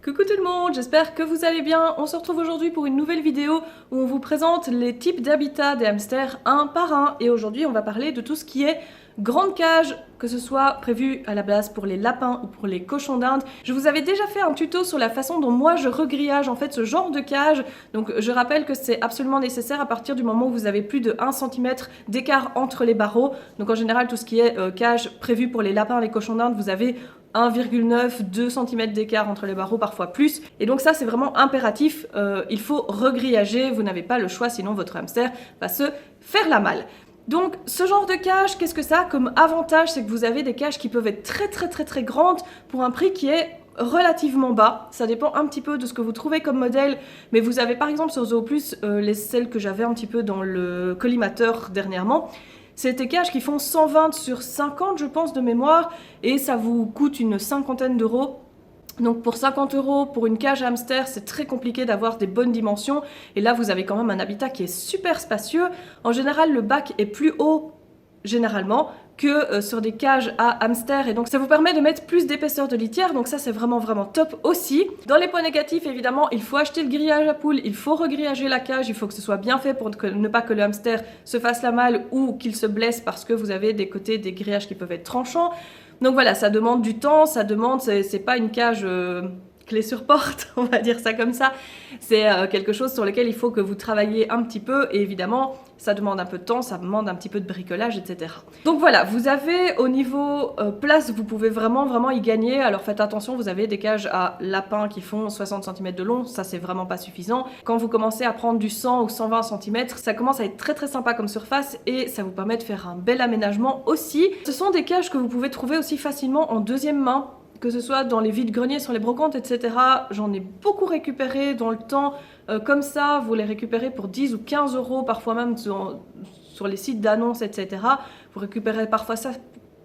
Coucou tout le monde, j'espère que vous allez bien. On se retrouve aujourd'hui pour une nouvelle vidéo où on vous présente les types d'habitat des hamsters un par un. Et aujourd'hui, on va parler de tout ce qui est grande cage, que ce soit prévu à la base pour les lapins ou pour les cochons d'Inde. Je vous avais déjà fait un tuto sur la façon dont moi je regrillage en fait ce genre de cage. Donc je rappelle que c'est absolument nécessaire à partir du moment où vous avez plus de 1 cm d'écart entre les barreaux. Donc en général, tout ce qui est cage prévue pour les lapins, les cochons d'Inde, vous avez 1,9-2 cm d'écart entre les barreaux, parfois plus. Et donc ça, c'est vraiment impératif. Il faut regrillager, vous n'avez pas le choix, sinon votre hamster va se faire la malle. Donc ce genre de cage, qu'est-ce que ça a comme avantage? C'est que vous avez des cages qui peuvent être très grandes pour un prix qui est relativement bas. Ça dépend un petit peu de ce que vous trouvez comme modèle, mais vous avez par exemple sur Zooplus celles que j'avais un petit peu dans le collimateur dernièrement. C'est des cages qui font 120 sur 50 je pense de mémoire et ça vous coûte une cinquantaine d'euros. Donc pour 50 euros pour une cage hamster, c'est très compliqué d'avoir des bonnes dimensions. Et là, vous avez quand même un habitat qui est super spacieux. En général, le bac est plus haut, généralement, que sur des cages à hamster. Et donc ça vous permet de mettre plus d'épaisseur de litière. Donc ça, c'est vraiment top aussi. Dans les points négatifs, évidemment, il faut acheter le grillage à poules. Il faut regrillager la cage. Il faut que ce soit bien fait pour ne pas que le hamster se fasse la malle ou qu'il se blesse parce que vous avez des côtés des grillages qui peuvent être tranchants. Donc voilà, ça demande du temps, ça demande, c'est pas une cage clé sur porte, on va dire ça comme ça. C'est quelque chose sur lequel il faut que vous travailliez un petit peu et évidemment, ça demande un peu de temps, ça demande un petit peu de bricolage, etc. Donc voilà, vous avez au niveau place, vous pouvez vraiment y gagner. Alors faites attention, vous avez des cages à lapins qui font 60 cm de long, ça c'est vraiment pas suffisant. Quand vous commencez à prendre du 100 ou 120 cm, ça commence à être très sympa comme surface et ça vous permet de faire un bel aménagement aussi. Ce sont des cages que vous pouvez trouver aussi facilement en deuxième main, que ce soit dans les vides-greniers, sur les brocantes, etc. J'en ai beaucoup récupéré dans le temps. Comme ça, vous les récupérez pour 10 ou 15 euros, parfois même sur les sites d'annonces, etc. Vous récupérez parfois ça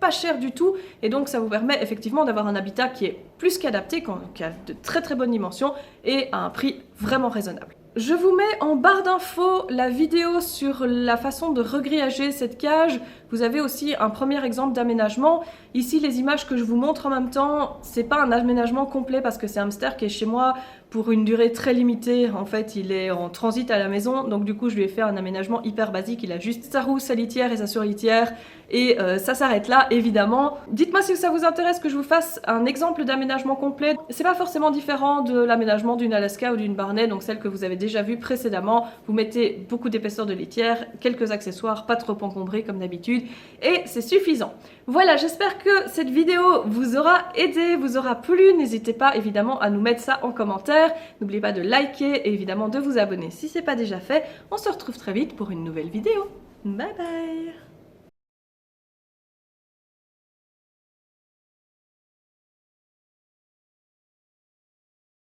pas cher du tout. Et donc, ça vous permet effectivement d'avoir un habitat qui est plus qu'adapté, qui a de très bonnes dimensions et à un prix vraiment raisonnable. Je vous mets en barre d'infos la vidéo sur la façon de regrillager cette cage. Vous avez aussi un premier exemple d'aménagement. Ici, les images que je vous montre en même temps, c'est pas un aménagement complet parce que c'est un hamster qui est chez moi pour une durée très limitée. En fait, il est en transit à la maison, donc du coup, je lui ai fait un aménagement hyper basique. Il a juste sa roue, sa litière et sa surlitière. Et ça s'arrête là, évidemment. Dites-moi si ça vous intéresse que je vous fasse un exemple d'aménagement complet. C'est pas forcément différent de l'aménagement d'une Alaska ou d'une Barnet, donc celle que vous avez déjà vue précédemment. Vous mettez beaucoup d'épaisseur de litière, quelques accessoires, pas trop encombrés comme d'habitude, et c'est suffisant. Voilà, j'espère que cette vidéo vous aura aidé, vous aura plu. N'hésitez pas évidemment à nous mettre ça en commentaire. N'oubliez pas de liker et évidemment de vous abonner si ce n'est pas déjà fait. On se retrouve très vite pour une nouvelle vidéo. Bye bye!